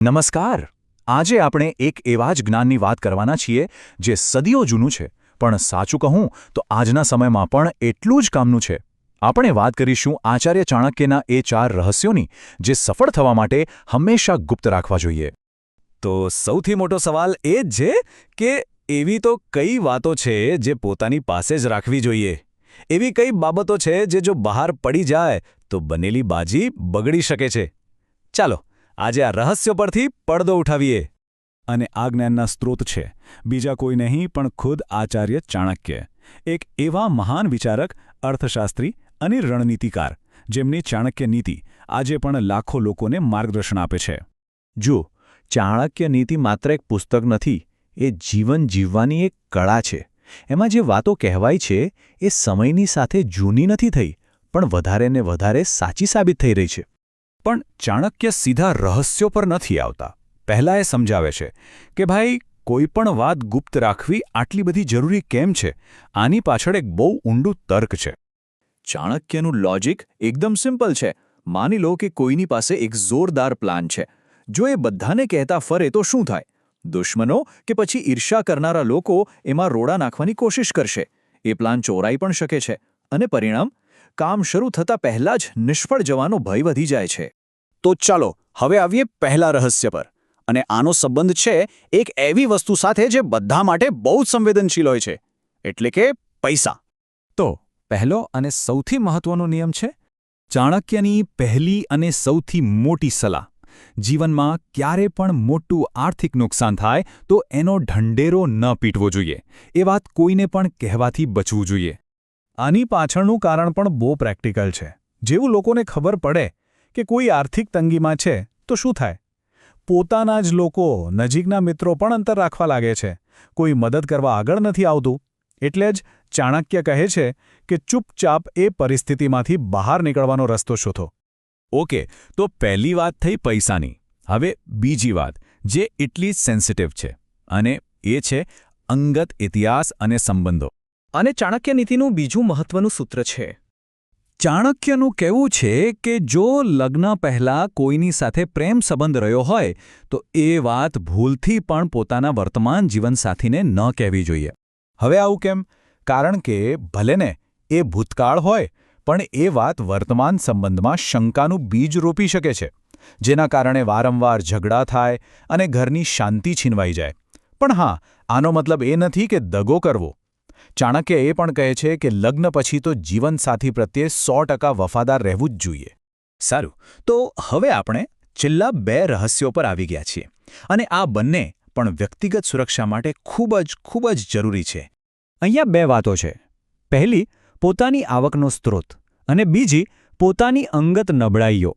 નમસ્કાર. આજે આપણે એક એવા જ જ્ઞાનની વાત કરવાના છીએ જે સદીઓ જૂનું છે, પણ સાચું કહું તો આજના સમયમાં પણ એટલું જ કામનું છે. આપણે વાત કરીશું આચાર્ય ચાણક્યના એ 4 રહસ્યોની, જે સફળ થવા માટે હંમેશા ગુપ્ત રાખવા જોઈએ. તો સૌથી મોટો સવાલ એ જ છે કે એવી તો કઈ વાતો છે જે પોતાની પાસે જ રાખવી જોઈએ? એવી કઈ બાબતો છે જે જો બહાર પડી જાય તો બનેલી બાજી બગડી શકે છે? ચાલો આજે આ રહસ્યો પરથી પડદો ઉઠાવીએ. અને આ જ્ઞાનના સ્ત્રોત છે બીજા કોઈ નહીં પણ ખુદ આચાર્ય ચાણક્ય, એક એવા મહાન વિચારક, અર્થશાસ્ત્રી અને રણનીતિકાર, જેમની ચાણક્ય નીતિ આજે પણ લાખો લોકોને માર્ગદર્શન આપે છે. જો ચાણક્ય નીતિ માત્ર એક પુસ્તક નથી, એ જીવન જીવવાની એક કળા છે. એમાં જે વાતો કહેવાય છે એ સમયની સાથે જૂની નથી થઈ, પણ વધારે ને વધારે સાચી સાબિત થઈ રહી છે. પણ ચાણક્ય સીધા રહસ્યો પર નથી આવતા. પહેલાં એ સમજાવે છે કે ભાઈ, કોઈ પણ વાત ગુપ્ત રાખવી આટલી બધી જરૂરી કેમ છે? આની પાછળ એક બહુ ઊંડું તર્ક છે. ચાણક્યનું લોજિક એકદમ સિમ્પલ છે. માની લો કે કોઈની પાસે એક જોરદાર પ્લાન છે. જો એ બધાને કહેતા ફરે તો શું થાય? દુશ્મનો કે પછી ઈર્ષા કરનારા લોકો એમાં રોડા નાખવાની કોશિશ કરશે. એ પ્લાન ચોરાઈ પણ શકે છે અને પરિણામ, કામ શરૂ થતાં પહેલાં જ નિષ્ફળ જવાનો ભય વધી જાય છે. તો ચાલો હવે આવીએ પહેલા રહસ્ય પર. અને આનો સંબંધ છે એક એવી વસ્તુ સાથે જે બધા માટે બહુ જ સંવેદનશીલ હોય છે, એટલે કે પૈસા. તો પહેલો અને સૌથી મહત્વનો નિયમ છે ચાણક્યની પહેલી અને સૌથી મોટી સલાહ: જીવનમાં ક્યારે પણ મોટું આર્થિક નુકસાન થાય તો એનો ઢંઢેરો ન પીટવો જોઈએ. એ વાત કોઈને પણ કહેવાથી બચવું જોઈએ. આની પાછળનું કારણ પણ બહુ પ્રેક્ટિકલ છે. જેવું લોકોને ખબર પડે કે કોઈ આર્થિક તંગીમાં છે તો શું થાય? પોતાના જ લોકો, નજીકના મિત્રો પણ અંતર રાખવા લાગે છે. કોઈ મદદ કરવા આગળ નથી આવતું. એટલે જ ચાણક્ય કહે છે કે ચૂપચાપ એ પરિસ્થિતિમાંથી બહાર નીકળવાનો રસ્તો શોધો. ઓકે, તો પહેલી વાત થઈ પૈસાની. હવે બીજી વાત, જે એટલી જ સેન્સિટિવ છે, અને એ છે અંગત ઇતિહાસ અને સંબંધો. અને ચાણક્ય નીતિનું બીજું મહત્વનું સૂત્ર છે. ચાણક્યનું કહેવું છે કે જો લગ્ન પહેલાં કોઈની સાથે પ્રેમ સંબંધ રહ્યો હોય તો એ વાત ભૂલથી પણ પોતાના વર્તમાન જીવનસાથીને ન કહેવી જોઈએ. હવે આવું કેમ? કારણ કે ભલેને એ ભૂતકાળ હોય, પણ એ વાત વર્તમાન સંબંધમાં શંકાનું બીજ રોપી શકે છે, જેના કારણે વારંવાર ઝઘડા થાય અને ઘરની શાંતિ છીનવાઈ જાય. પણ હા, આનો મતલબ એ નથી કે દગો કરવો. ચાણક્ય એ પણ કહે છે કે લગ્ન પછી તો જીવનસાથી પ્રત્યે 100% વફાદાર રહેવું જ જોઈએ. સારું, તો હવે આપણે છેલ્લા 2 રહસ્યો પર આવી ગયા છીએ. અને આ બંને પણ વ્યક્તિગત સુરક્ષા માટે ખૂબ જ જરૂરી છે. અહીંયા 2 વાતો છે. પહેલી, પોતાની આવકનો સ્ત્રોત, અને બીજી, પોતાની અંગત નબળાઈઓ.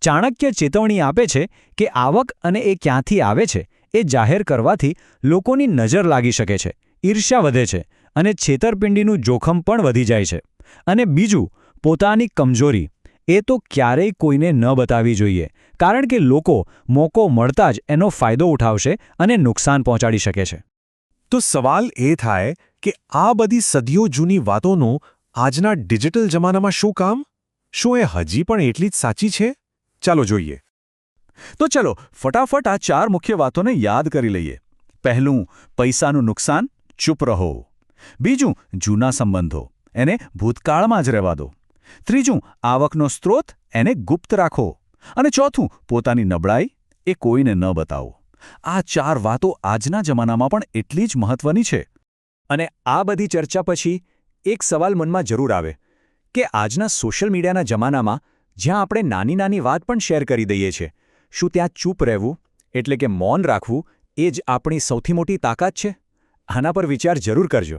ચાણક્ય ચેતવણી આપે છે કે આવક અને એ ક્યાંથી આવે છે એ જાહેર કરવાથી લોકોની નજર લાગી શકે છે, ઈર્ષ્યા વધે છે અને છેતરપિંડીનું જોખમ પણ વધી જાય છે. અને બીજું, પોતાની કમજોરી, એ તો ક્યારેય કોઈને ન બતાવવી જોઈએ, કારણ કે લોકો મોકો મળતા જ એનો ફાયદો ઉઠાવશે અને નુકસાન પહોંચાડી શકે છે. તો સવાલ એ થાય કે આ બધી સદીઓ જૂની વાતોનું આજના ડિજિટલ જમાનામાં શું કામ? શું એ હજી પણ એટલી જ સાચી છે? ચાલો જોઈએ. તો ચલો ફટાફટ આ 4 મુખ્ય વાતોને યાદ કરી લઈએ. પહેલું, પૈસાનું નુકસાન, ચૂપ રહો. બીજું, જૂના સંબંધો, એને ભૂતકાળમાં જ રહેવા દો. ત્રીજું, આવકનો સ્ત્રોત, એને ગુપ્ત રાખો. અને ચોથું, પોતાની નબળાઈ, એ કોઈને ન બતાવો. આ 4 વાતો આજના જમાનામાં પણ એટલી જ મહત્વની છે. અને આ બધી ચર્ચા પછી એક સવાલ મનમાં જરૂર આવે કે આજના સોશિયલ મીડિયાના જમાનામાં જ્યાં આપણે નાની વાત પણ શેર કરી દઈએ છીએ, શું ત્યાં ચૂપ રહેવું, એટલે કે મૌન રાખવું, એ જ આપણી સૌથી મોટી તાકાત છે? આના પર વિચાર જરૂર કરજો.